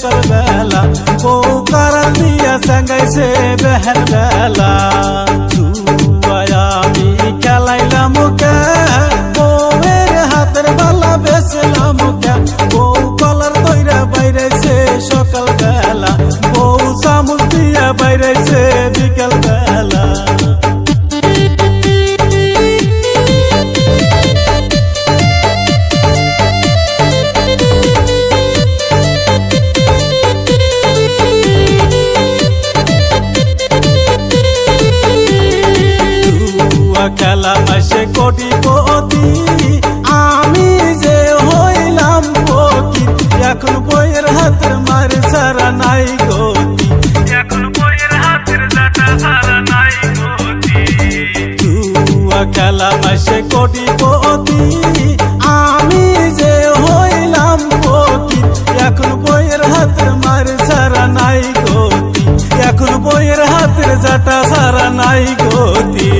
সকাল বেলা, বউ কারান দিয়া সাঙ্গাইছে বেহেন বেলা। জুয়ায় আমি খেলাইলাম কে, বউয়ের হাতের বালা বেচলাম কে, বউ কলার দইরা বাইরেছে সকাল বেলা, বউ চামচ দিয়া বাইরেছে বিকেল বেলা। খেলা মাসে কোটিপতি, আমি যে হইলাম ফকির, এখন বইয়ের হাতের মার ছাড়া নাই গতি, এখন বইয়ের হাতের জাটা ছাড়া নাই গতি। জুয়া খেলা মাসে কোটিপতি, আমি যে হইলাম ফকির, এখন বইয়ের হাতের মার ছাড়া নাই গতি, এখন বইয়ের হাতের জাটা ছাড়া নাই গতি।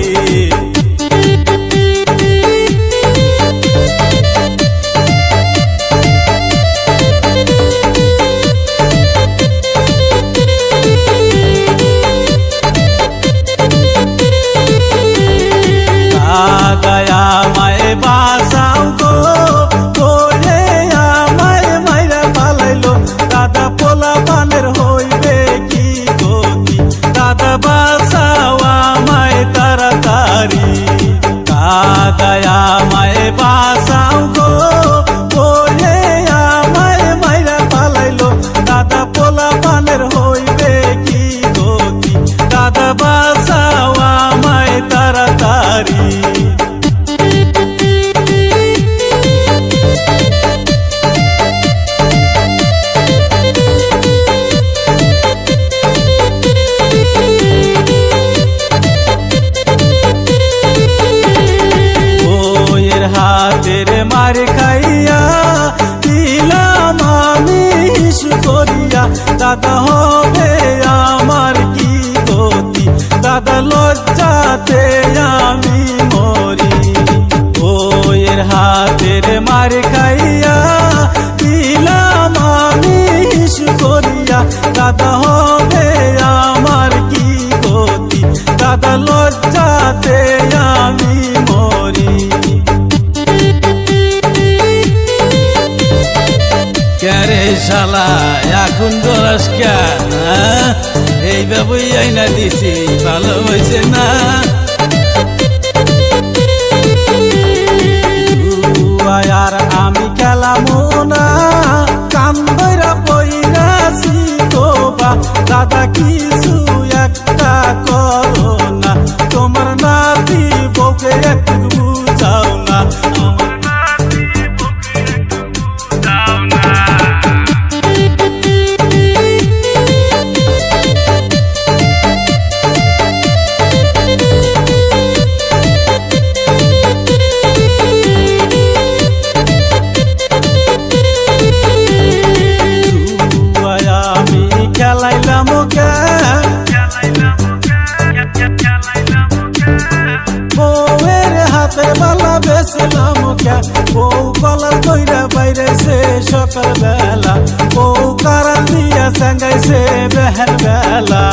দয়া মায়ে বাসাও গো, বলে আমায় মাইরা পালাইলো, দাদা পোলা পানের হইবে কি গতি, দাদা বাসাও আমায় তাড়াতাড়ি। দয়া মায়ে বাসাও গো, বলে আমায় মাইরা পালাইলো, দাদা পোলা পানের হইবে কি গতি, দাদা বাসাও আমায় তাড়াতাড়ি। হাতের মার খাইয়া দিলাম আমি হিসু করিয়া, দাদা হবে আমার কি গতি, দাদা লজ্জাতে আমি মরি। বউয়ের হাতের মার খাইয়া দিলাম আমি হিসু করিয়া, দাদা হবে আমার কি গতি, দাদা লজ্জাতে আমি মরি। ক্যারে শালা এখন দোরাস কেন, এই বাবুই আইনা দিছি ভালো হয়েছে না। আর আমি খেলামো না, কান ধইরা পইরাছি তোবা, দাদা কিছু একটা করো না, তোমার নাতি বউকে একটু বুঝাও না, আমার নাতি বউকে একটু বুঝাও না। খেলাইলাম কে, বউয়ের হাতের বালা বেচলাম কে, বউ কলার দইরা বাইরেছে সকাল বেলা, বউ কারান দিয়া সাঙ্গাইছে বেহেন বেলা।